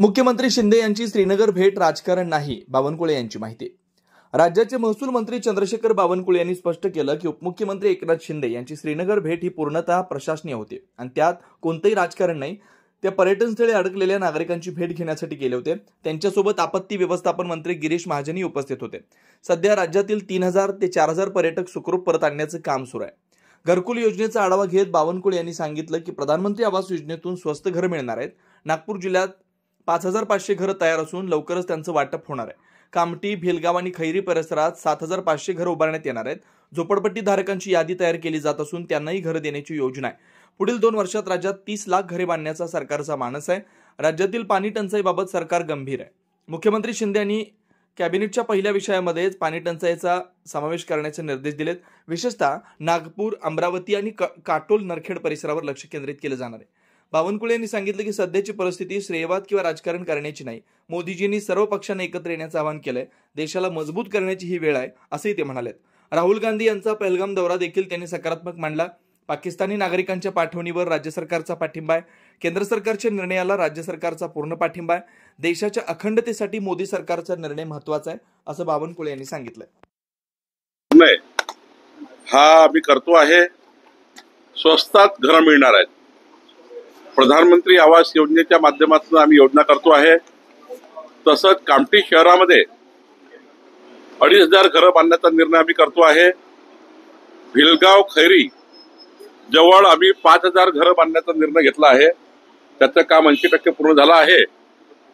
मुख्यमंत्री शिंदे यांची श्रीनगर भेट राजकारण नाही, बावनकुळे यांची माहिती। राज्याचे महसूल मंत्री चंद्रशेखर बावनकुळे यांनी स्पष्ट केलं की उपमुख्यमंत्री एकनाथ शिंदे यांची श्रीनगर भेट ही पूर्णतः प्रशासनीय होती आणि त्यात कोणतेही राजकारण नाही। त्या पर्यटनस्थळी अडकलेल्या नागरिकांची भेट घेण्यासाठी गेले होते। त्यांच्यासोबत आपत्ती व्यवस्थापन मंत्री गिरीश महाजनही उपस्थित होते। सध्या राज्यातील 3000 ते 4000 पर्यटक सुखरूप परत आणण्याचे काम सुरू आहे। घरकुल योजनेचा आढावा घेत बावनकुळे यांनी सांगितलं की प्रधानमंत्री आवास योजनेतून स्वस्त घर मिळणार आहेत। नागपूर जिल्ह्यात 5500 घरं तयार असून लवकरच त्यांचं वाटप होणार आहे। कामठी, भेलगाव आणि खैरी परिसरात 7500 घरं उभारण्यात येणार आहेत। झोपडपट्टी धारकांची यादी तयार केली जात असून त्यांनाही घरं देण्याची योजना आहे। पुढील 2 वर्षात राज्यात 30 लाख घरे बांधण्याचा सरकारचा मानस आहे। राज्यातील पाणी टंचाईबाबत सरकार गंभीर आहे। मुख्यमंत्री शिंदे यांनी कॅबिनेटच्या पहिल्या विषयामध्ये पाणी टंचाईचा समावेश करण्याचे निर्देश दिलेत। विशेषतः नागपूर, अमरावती आणि काटोल, नरखेड परिसरावर लक्ष केंद्रित केले जाणार आहे। बावनकुळे यांनी सांगितलं की सध्याची परिस्थिती श्रेयवाद किंवा राजकारण करण्याची नाही। मोदीजींनी सर्व पक्षांना एकत्र येण्याचं आवाहन केलंय। देशाला मजबूत करण्याची ही वेळ आहे असंही ते म्हणालेत। राहुल गांधी यांचा पहलगाम दौरा देखील त्यांनी सकारात्मक मांडला। पाकिस्तानी नागरिकांच्या पाठवणीवर राज्य सरकारचा पाठिंबा आहे। केंद्र सरकारच्या निर्णयाला राज्य सरकारचा पूर्ण पाठिंबा आहे। देशाच्या अखंडतेसाठी मोदी सरकारचा निर्णय महत्त्वाचा आहे असं बावनकुळे यांनी सांगितलंय। हा आम्ही करतो आहे, स्वस्तात घरं मिळणार आहेत। प्रधानमंत्री आवास योजनेच्या माध्यमातून आम्ही योजना करतो आहे। तसंच कामठी शहरामध्ये 2500 घरं बांधण्याचा निर्णय आम्ही करतो आहे। भिलगाव, खैरी जवळ आम्ही 5000 घरं बांधण्याचा निर्णय घेतला आहे। त्याचं काम 80% पूर्ण झालं आहे।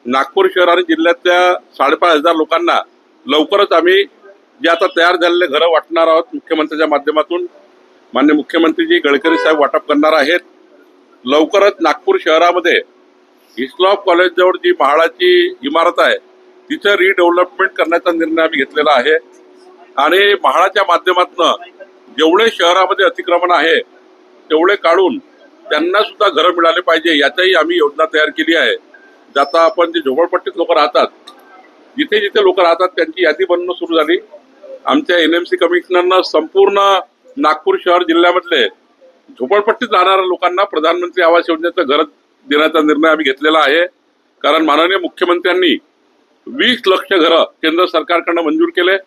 नागपूर शहर आणि जिल्ह्यातल्या 5500 लोकांना लवकरच आम्ही जे आता तयार झालेले घरं वाटणार आहोत। मुख्यमंत्र्यांच्या माध्यमातून माननीय मुख्यमंत्रीजी गडकरी साहेब वाटप करणार आहेत। लवकरच नागपूर शहरामध्ये हिस्लॉप कॉलेज जवळ जी म्हाडाची इमारत आहे तिचं रिडेव्हलपमेंट करण्याचा निर्णय आम्ही घेतलेला आहे आणि म्हाडाच्या माध्यमातून जेवढे शहरामध्ये अतिक्रमण आहे तेवढे काढून त्यांना सुद्धा घरं मिळाले पाहिजे याचाही आम्ही योजना तयार केली आहे। आता आपण जे झोपडपट्टीत लोक राहतात, जिथे जिथे लोक राहतात त्यांची यादी बनवणं सुरू झाली। आमच्या एनएमसी कमिशनरनं संपूर्ण नागपूर शहर जिल्ह्यामधले झोपडपट्टीत राहणाऱ्या लोकांना प्रधानमंत्री आवास योजनेचं घर देण्याचा निर्णय आम्ही घेतलेला आहे। कारण माननीय मुख्यमंत्र्यांनी 20 लक्ष घरं केंद्र सरकारकडनं मंजूर केले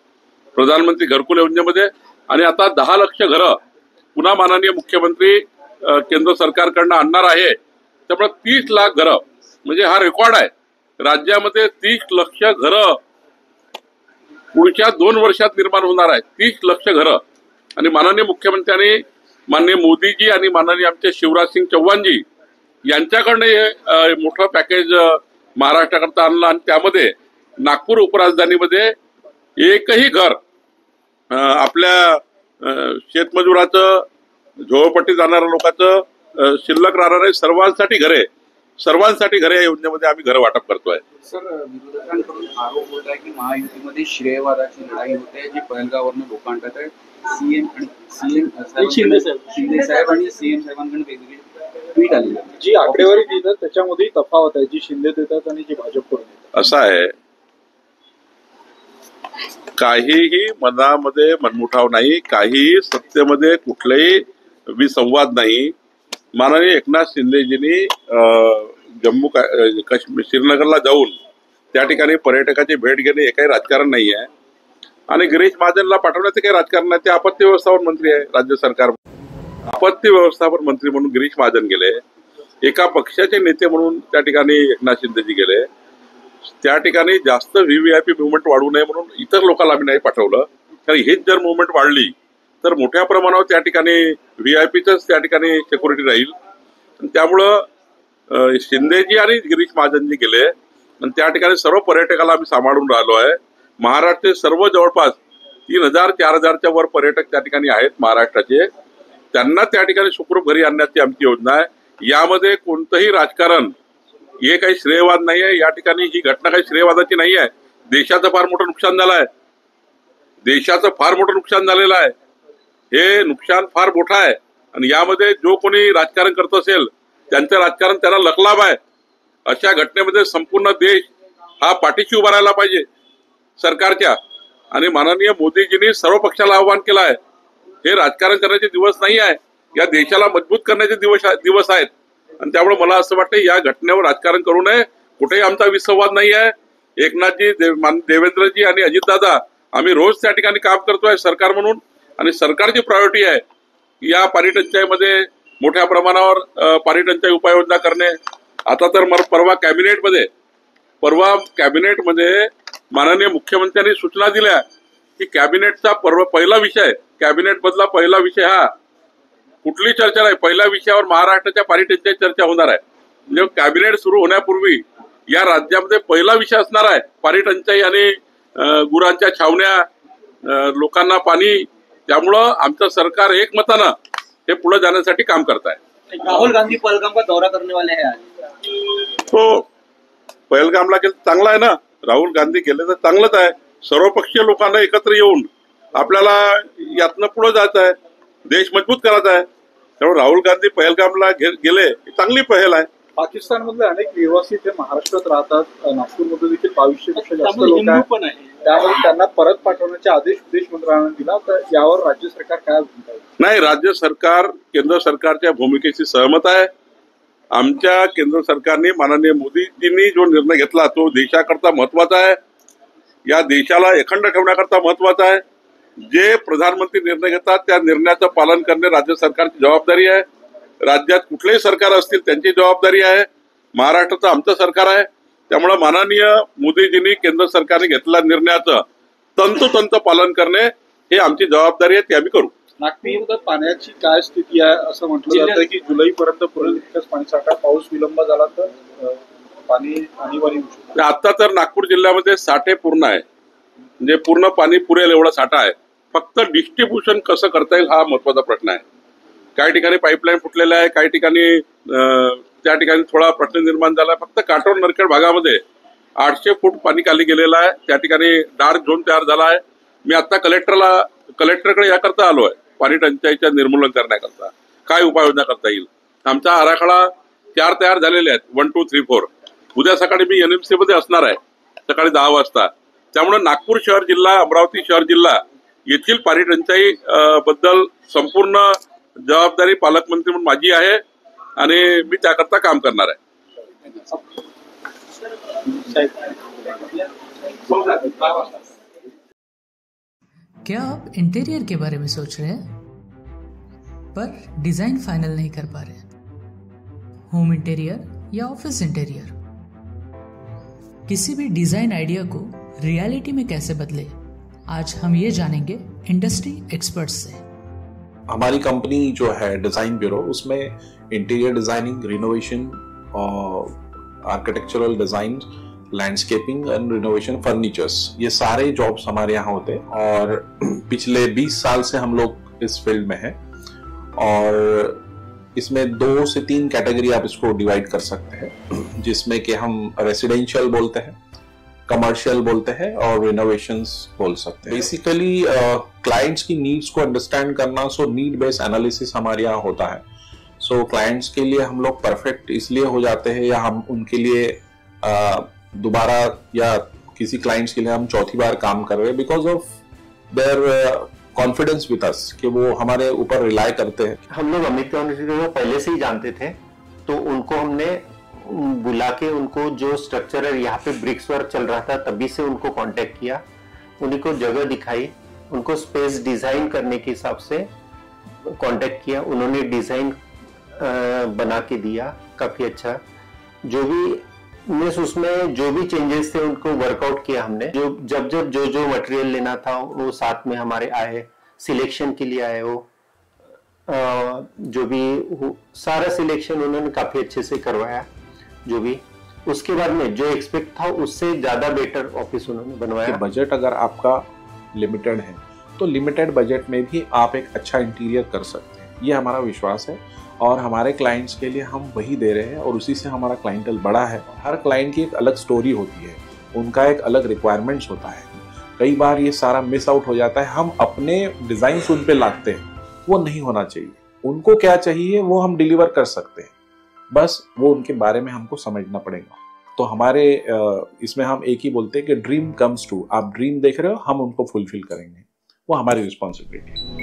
प्रधानमंत्री घरकुल योजनेमध्ये आणि आता 10 लक्ष घरं पुन्हा माननीय मुख्यमंत्री केंद्र सरकारकडनं आणणार आहे। त्यामुळे 30 लाख घरं म्हणजे हा रेकॉर्ड आहे। राज्यामध्ये 30 लक्ष घरं पुढच्या 2 वर्षात निर्माण होणार आहे। 30 लक्ष घरं आणि माननीय मुख्यमंत्र्यांनी माननीय मोदीजी आणि माननीय आमचे शिवराज सिंग चौहानजी यांच्याकडनं हे मोठं पॅकेज महाराष्ट्राकरता आणलं आणि त्यामध्ये नागपूर उपराजधानीमध्ये एकही घर आपल्या शेतमजुराचं, झोपडपट्टीत जाणाऱ्या लोकांचं शिल्लक राहणार नाही। सर्वांसाठी घरे या योजनेमध्ये आम्ही घरं वाटप करतोय। सर, विरोधकांकडून आरोप होत आहे की महायुतीमध्ये श्रेयवादाची लढाई होते, जी पहलगाववरनं लोक आणतात आहे। सीएम शिंदे साहेब आणि सीएम साहेबांकडून वेगवेगळी ट्विट आली आहे। जी आकडेवारी देतात त्याच्यामध्ये तफावत आहे, जी शिंदे देतात आणि जी भाजपकडून देतात। असं आहे, काहीही मनामध्ये मनमुठाव नाही, काहीही सत्तेमध्ये कुठलाही विसंवाद नाही। माननीय एकनाथ शिंदेजींनी जम्मू काश्मीर श्रीनगरला जाऊन त्या ठिकाणी पर्यटकाची भेट घेणे हे काही राजकारण नाही आहे आणि गिरीश महाजनला पाठवण्याचे काही राजकारण नाही। ते आपत्ती व्यवस्थापन मंत्री आहे राज्य सरकार। आपत्ती व्यवस्थापन मंत्री म्हणून गिरीश महाजन गेले, एका पक्षाचे नेते म्हणून त्या ठिकाणी एकनाथ शिंदेजी गेले। त्या ठिकाणी जास्त व्हीव्हीआयपी मुवमेंट वाढू नये म्हणून इतर लोकांना आम्ही नाही पाठवलं, कारण हीच जर मुवमेंट वाढली तर मोठ्या प्रमाणावर त्या ठिकाणी व्हीआयपीच त्या ठिकाणी सिक्युरिटी राहील। त्यामुळं शिंदेजी आणि गिरीश महाजनजी गेले आणि त्या ठिकाणी सर्व पर्यटकाला आम्ही सांभाळून राहिलो आहे। महाराष्ट्राचे सर्व जवळपास 3000-4000च्या वर पर्यटक त्या ठिकाणी आहेत महाराष्ट्राचे, त्यांना त्या ठिकाणी सुखरूप घरी आणण्याची आमची योजना आहे। यामध्ये कोणतंही राजकारण, हे काही श्रेयवाद नाही आहे। या ठिकाणी ही घटना काही श्रेयवादाची नाही आहे। देशाचं फार मोठं नुकसान झालं आहे, देशाचं फार मोठं नुकसान झालेलं आहे। हे नुकसान फार मोठं आहे आणि यामध्ये जो कोणी राजकारण करत असेल त्यांचं राजकारण त्याला लकलाभ आहे। अशा घटनेमध्ये संपूर्ण देश हा पाठीशी उभा राहायला पाहिजे सरकारच्या आणि माननीय मोदीजींनी सर्व पक्षाला आवाहन केलं आहे। हे राजकारण करण्याचे दिवस नाही आहे, या देशाला मजबूत करण्याचे दिवस आहेत आणि त्यामुळे मला असं वाटतं या घटनेवर राजकारण करू नये। कुठेही आमचा विसंवाद नाही आहे. एकनाथजी, देवेंद्रजी आणि अजितदादा आम्ही रोज त्या ठिकाणी काम करतोय सरकार म्हणून, आणि सरकारची प्रायोरिटी आहे या पाणी टंचाईमध्ये मोठ्या प्रमाणावर पाणी टंचाई उपाययोजना करणे. आता तर परवा कॅबिनेटमध्ये माननीय मुख्यमंत्र्यांनी सूचना दिल्या की कॅबिनेटचा पहिला विषय, कॅबिनेट मधला पहिला विषय हा कुठली चर्चा नाही, पहिल्या विषयावर महाराष्ट्राच्या पाणी टंचाई चर्चा होणार आहे. म्हणजे कॅबिनेट सुरू होण्यापूर्वी या राज्यामध्ये पहिला विषय असणार आहे पाणी टंचाई आणि गुरांच्या छावण्या, लोकांना पाणी. त्यामुळं आमचं सरकार एकमतानं हे पुढे जाण्यासाठी काम करत आहे. राहुल गांधी पहलगाम का दौरा करने वाले हैं आज. तो पहलगामला गेलं चांगला आहे ना, राहुल गांधी गेले तर चांगलंच आहे. सर्वपक्षीय लोकांना एकत्र येऊन आपल्याला यातनं पुढे जायचं आहे, देश मजबूत करायचा आहे. त्यामुळे राहुल गांधी पहलगामला गेले, चांगली पहल आहे. पाकिस्तानमधले अनेक निर्वासित हे महाराष्ट्रात राहतात. नागपूरमध्ये देखील 2200 जास्त लोक आहेत. त्यामुळे त्यांना परत पाठवण्याचे आदेश विदेश मंत्रालयाने दिला. तर यावर राज्य सरकार काय भूमिका आहे? नाही, राज्य सरकार केंद्र सरकारच्या भूमिकेशी सहमत आहे. आमच्या केंद्र सरकारने, माननीय मोदीजींनी जो निर्णय घेतला तो देशाकरता महत्वाचा आहे, या देशाला अखंड ठेवण्याकरता महत्वाचा आहे. जे प्रधानमंत्री निर्णय घेतात त्या निर्णयाचं पालन करणे राज्य सरकारची जबाबदारी आहे. राज्यात कुठलेही सरकार असतील त्यांची जबाबदारी आहे. महाराष्ट्राचं आमचं सरकार आहे. त्यामुळे माननीय मोदीजींनी केंद्र सरकारने घेतलेल्या निर्णयाचं तंतोतंत पालन करणे हे आमची जबाबदारी आहे, ते आम्ही करू. नागपूरमध्ये पाण्याची काय स्थिती आहे? असं म्हटलं जातं की जुलैपर्यंत पुरेल इतकंच पाणीसाठा, पाऊस विलंब झाला तर पाणी अनिवार्य होऊ शकतं. आता तर नागपूर जिल्ह्यामध्ये साठे पूर्ण आहे, म्हणजे पूर्ण पाणी पुरेल एवढा साठा आहे. फक्त डिस्ट्रीब्युशन कसं करता येईल हा महत्वाचा प्रश्न आहे. काही ठिकाणी पाईपलाईन फुटलेल्या आहे, काही ठिकाणी त्या ठिकाणी थोडा प्रश्न निर्माण झाला. फक्त काटोल नरखेड भागामध्ये 800 फूट पाणी खाली गेलेलं आहे. त्या ठिकाणी डार्क झोन तयार झाला आहे. मी आता कलेक्टरकडे याकरता आलो आहे, पाणी टंचाईच्या निर्मूलन करण्याकरता काय उपाययोजना करता येईल. आमचा आराखडा 4 तयार झालेले आहेत, 1, 2, 3, 4. उद्या सकाळी मी NMC मध्ये असणार आहे सकाळी 10 वाजता. त्यामुळे नागपूर शहर जिल्हा, अमरावती शहर जिल्हा येथील पाणी टंचाई बद्दल संपूर्ण जबाबदारी पालकमंत्री म्हणून माझी आहे आणि मी त्याकरता काम करणार आहे. क्या आप इंटीरियर के बारे में सोच रहे हैं पर डिजाइन फाइनल नहीं कर पा रहे? होम इंटीरियर या ऑफिस इंटीरियर, किसी भी डिजाइन आइडिया को रियलिटी में कैसे बदले, आज हम ये जानेंगे इंडस्ट्री एक्सपर्ट्स से. हमारी कंपनी जो है डिजाइन ब्यूरो, उसमें interior designing, renovation, architectural design, landscaping end renovation, furnitures, ये सारे जॉब्स हमारे यहाँ होते हैं. और पिछले 20 साल से हम लोग इस फील्ड में हैं. और इसमें 2 से 3 कैटेगरी आप इसको डिवाइड कर सकते हैं, जिसमें कि हम रेसिडेंशियल बोलते हैं, कमर्शियल बोलते हैं और रिनोवेशंस बोल सकते हैं. बेसिकली क्लाइंट्स की नीड्स को अंडरस्टैंड करना, सो नीड बेस्ड एनालिसिस हमारे यहाँ होता है. सो क्लाइंट्स के लिए हम लोग परफेक्ट इसलिए हो जाते हैं, या हम उनके लिए दोबारा, या किसी क्लाइंट्स के लिए हम चौथी बार काम कर रहे हैं because of their confidence with us, कि वो हमारे ऊपर रिलाय करते हैं. हम लोग अमित को पहले से ही जानते थे, तो उनको हमने बुला के उनको जो स्ट्रक्चर है, यहाँ पे ब्रिक्स वर्क चल रहा था तभी से उनको कांटेक्ट किया, उन्हीं को जगह दिखाई, उनको स्पेस डिजाइन करने के हिसाब से कांटेक्ट किया. उन्होंने डिजाइन बना के दिया काफी अच्छा. जो भी उसमें जो भी चेंजेस थे उनको वर्कआउट किया हमने. जब जो मटेरियल लेना था वो साथ में हमारे आए, सिलेक्शन के लिए आए. वो जो भी सारा सिलेक्शन उन्होंने काफी अच्छे से करवाया. जो भी उसके बाद में जो एक्सपेक्ट था उससे ज्यादा बेटर ऑफिस उन्होंने बनवाया. बजट अगर आपका लिमिटेड है तो लिमिटेड बजट में भी आप एक अच्छा इंटीरियर कर सकते हैं, ये हमारा विश्वास है. और हमारे क्लाइंट्स के लिए हम वही दे रहे हैं और उसी से हमारा क्लाइंटल बड़ा है. हर क्लाइंट की एक अलग स्टोरी होती है, उनका एक अलग रिक्वायरमेंट्स होता है. कई बार ये सारा मिस आउट हो जाता है. हम अपने डिजाइन उन पे लाते हैं, वो नहीं होना चाहिए. उनको क्या चाहिए वो हम डिलीवर कर सकते हैं, बस वो उनके बारे में हमको समझना पड़ेगा. तो हमारे इसमें हम एक ही बोलते हैं कि ड्रीम कम्स ट्रू. आप ड्रीम देख रहे हो, हम उनको फुलफिल करेंगे, वो हमारी रिस्पॉन्सिबिलिटी है.